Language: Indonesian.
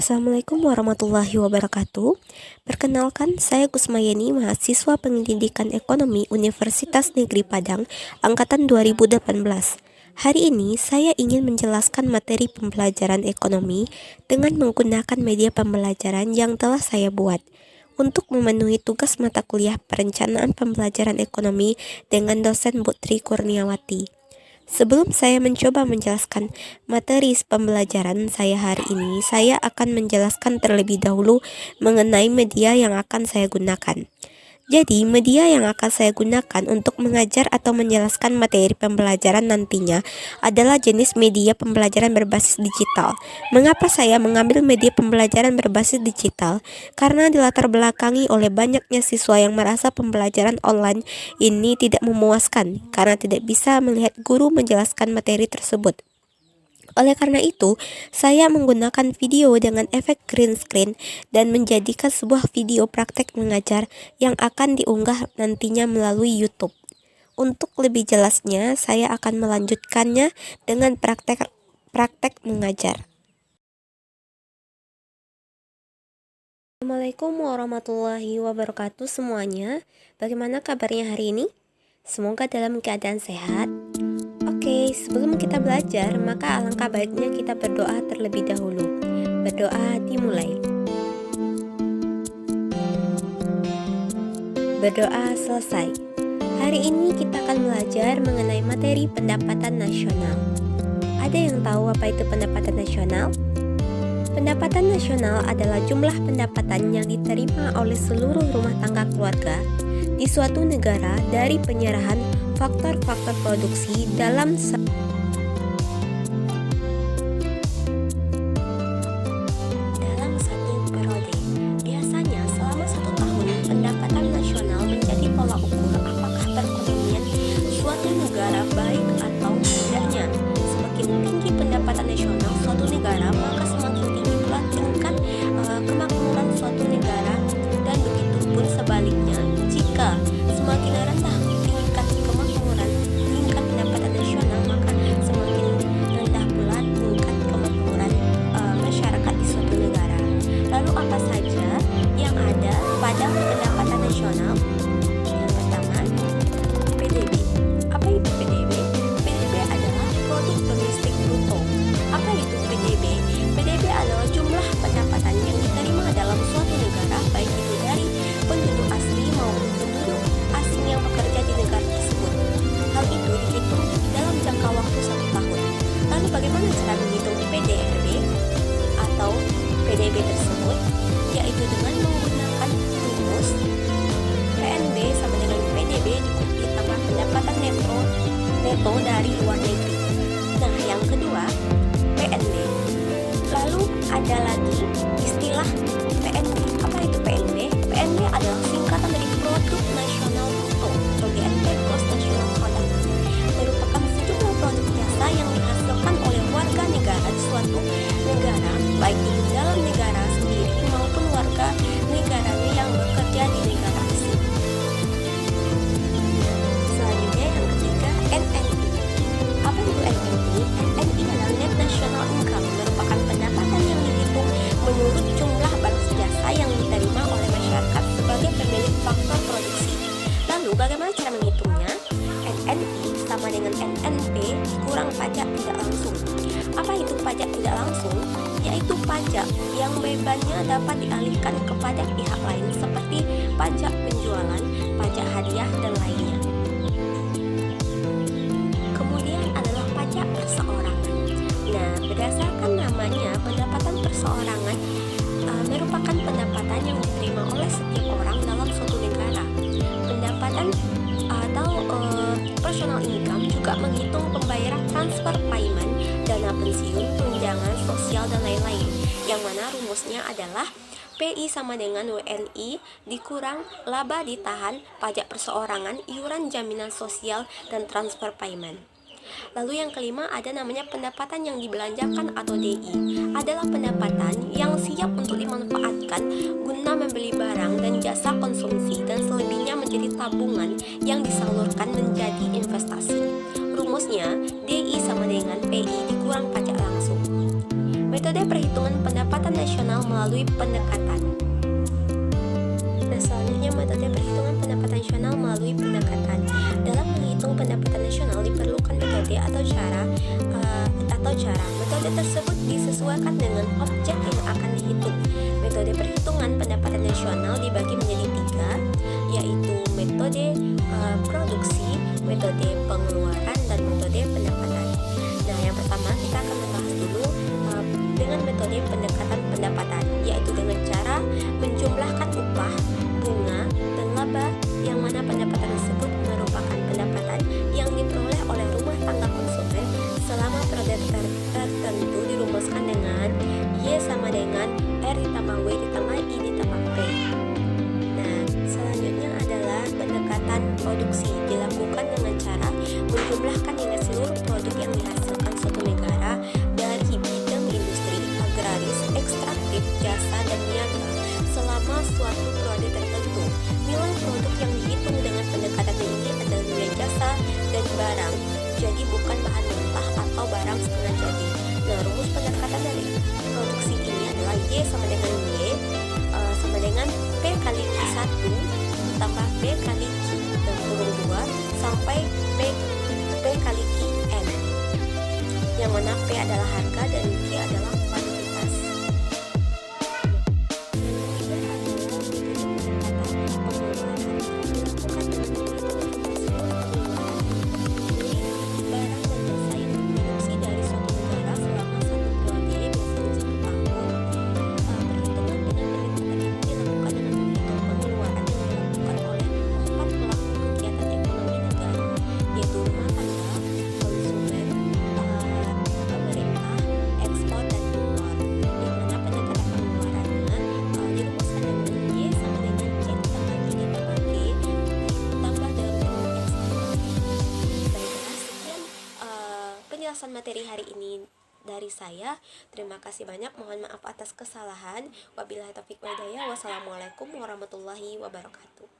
Assalamualaikum warahmatullahi wabarakatuh. Perkenalkan, saya Kusmayeni, mahasiswa Pendidikan Ekonomi Universitas Negeri Padang, Angkatan 2018. Hari ini saya ingin menjelaskan materi pembelajaran ekonomi dengan menggunakan media pembelajaran yang telah saya buat untuk memenuhi tugas mata kuliah perencanaan pembelajaran ekonomi dengan dosen Putri Kurniawati. Sebelum saya mencoba menjelaskan materi pembelajaran saya hari ini, saya akan menjelaskan terlebih dahulu mengenai media yang akan saya gunakan. Jadi, media yang akan saya gunakan untuk mengajar atau menjelaskan materi pembelajaran nantinya adalah jenis media pembelajaran berbasis digital. Mengapa saya mengambil media pembelajaran berbasis digital? Karena dilatar belakangi oleh banyaknya siswa yang merasa pembelajaran online ini tidak memuaskan karena tidak bisa melihat guru menjelaskan materi tersebut. Oleh karena itu, saya menggunakan video dengan efek green screen dan menjadikan sebuah video praktek mengajar yang akan diunggah nantinya melalui YouTube. Untuk lebih jelasnya, saya akan melanjutkannya dengan praktek mengajar. Assalamualaikum warahmatullahi wabarakatuh semuanya. Bagaimana kabarnya hari ini? Semoga dalam keadaan sehat. Oke, sebelum kita belajar, maka alangkah baiknya kita berdoa terlebih dahulu. Berdoa dimulai. Berdoa selesai. Hari ini kita akan belajar mengenai materi pendapatan nasional. Ada yang tahu apa itu pendapatan nasional? Pendapatan nasional adalah jumlah pendapatan yang diterima oleh seluruh rumah tangga keluarga di suatu negara dari penyerahan faktor-faktor produksi dalam satu periode. Biasanya selama 1 tahun, pendapatan nasional menjadi pola ukur apakah perekonomian suatu negara baik atau tidaknya. Semakin tinggi pendapatan nasional suatu negara, maka semakin tinggi pula tingkat kemakmuran suatu negara, dan begitu pun sebaliknya, jika semakin rendah tingkat pendapatan nasional, maka semakin rendah pula tingkat kemakmuran masyarakat di suatu negara. Lalu apa saja yang ada pada pendapatan nasional? Yang pertama, PDB. Apa itu PDB? PDB adalah produk domestik bruto. Apa itu PDB? PDB adalah jumlah pendapatan yang diterima dalam suatu negara, baik itu dari penduduk asli maupun penduduk asing yang bekerja di negara tersebut. Hal itu dihitung dalam jangka waktu 1 tahun. Lalu bagaimana cara menghitung PDB atau PDB tersebut? Yaitu dengan menggunakan rumus PNB sama dengan PDB ditambah pendapatan neto dari luar negeri. Nah, yang kedua, PNB. Lalu ada lagi istilah PNB. Apa itu PNB? PNB adalah singkatan dari Produk Nasional Bruto atau GNP, Gross National Product. Merupakan sejumlah produk jasa yang dihasilkan oleh warga negara di suatu negara, baik itu dalam negara sendiri maupun warga negaranya yang bekerja di negara asing. Selanjutnya yang ketiga, NNI. Apa itu NNI? NNI adalah Net National Income, merupakan pendapatan yang dihitung menurut jumlah barang jasa yang diterima oleh masyarakat sebagai pemilik faktor produksi. Lalu bagaimana cara menghitungnya? NNI sama dengan NNP kurang pajak tidak langsung. Apa itu pajak tidak langsung? Yaitu pajak yang bebannya dapat dialihkan kepada pihak lain seperti pajak penjualan, pajak hadiah, dan lainnya. Kemudian adalah pajak perseorangan. Nah, berdasarkan namanya, pendapatan perseorangan merupakan pendapatan yang diterima oleh setiap orang dalam suatu negara. Pendapatan atau personal income juga menghitung pembayaran transfer payment, dana pensiun, tunjangan sosial, dan lain-lain, yang mana rumusnya adalah PI sama dengan WNI dikurang laba ditahan pajak perseorangan, iuran jaminan sosial, dan transfer payment. Lalu yang kelima ada namanya pendapatan yang dibelanjakan atau DI. Adalah pendapatan yang siap untuk dimanfaatkan guna membeli barang dan jasa konsumsi, dan selebihnya menjadi tabungan yang disalurkan menjadi investasi. Rumusnya DI sama dengan PI dikurang pajak langsung. Metode perhitungan pendapatan nasional melalui pendekatan. Nah, selanjutnya metode perhitungan pendapatan nasional melalui pendekatan. Dalam menghitung pendapatan nasional diperlukan metode atau cara. Metode tersebut disesuaikan dengan objek yang akan dihitung. Metode perhitungan pendapatan nasional dibagi menjadi 3, yaitu metode produksi, metode pengeluaran, dan metode pendapatan. Nah, yang pertama kita akan membahas dulu dengan metode pendekatan pendapatan, yaitu dengan cara menjumlahkan upah, bunga, dan laba, yang mana pendapatan tersebut merupakan pendapatan yang diperoleh oleh rumah tangga konsumen selama periode tertentu dirumuskan dengan Y sama dengan R ditambah W ditambah I ditambah P. Nah, selanjutnya adalah pendekatan produksi, dilakukan dengan cara menjumlahkan nilai seluruh produk yang dihasilkan suatu negara dari bidang industri, agraris, ekstraktif, jasa, dan niaga selama suatu periode tertentu. Nilai produk yang dihitung dengan pendekatan ini adalah nilai jasa dan barang, jadi bukan bahan mentah atau barang setengah jadi. Nah, rumus pendekatan dari produksi ini adalah Y sama dengan Y sama dengan P kali Q1 tambah P kali Q dan kurung 2 sampai P kali QN, yang mana P adalah harga dan Q adalah kuantitas. Penjelasan materi hari ini dari saya. Terima kasih banyak. Mohon maaf atas kesalahan. Wabillahi taufiq wal hidayah. Wassalamualaikum warahmatullahi wabarakatuh.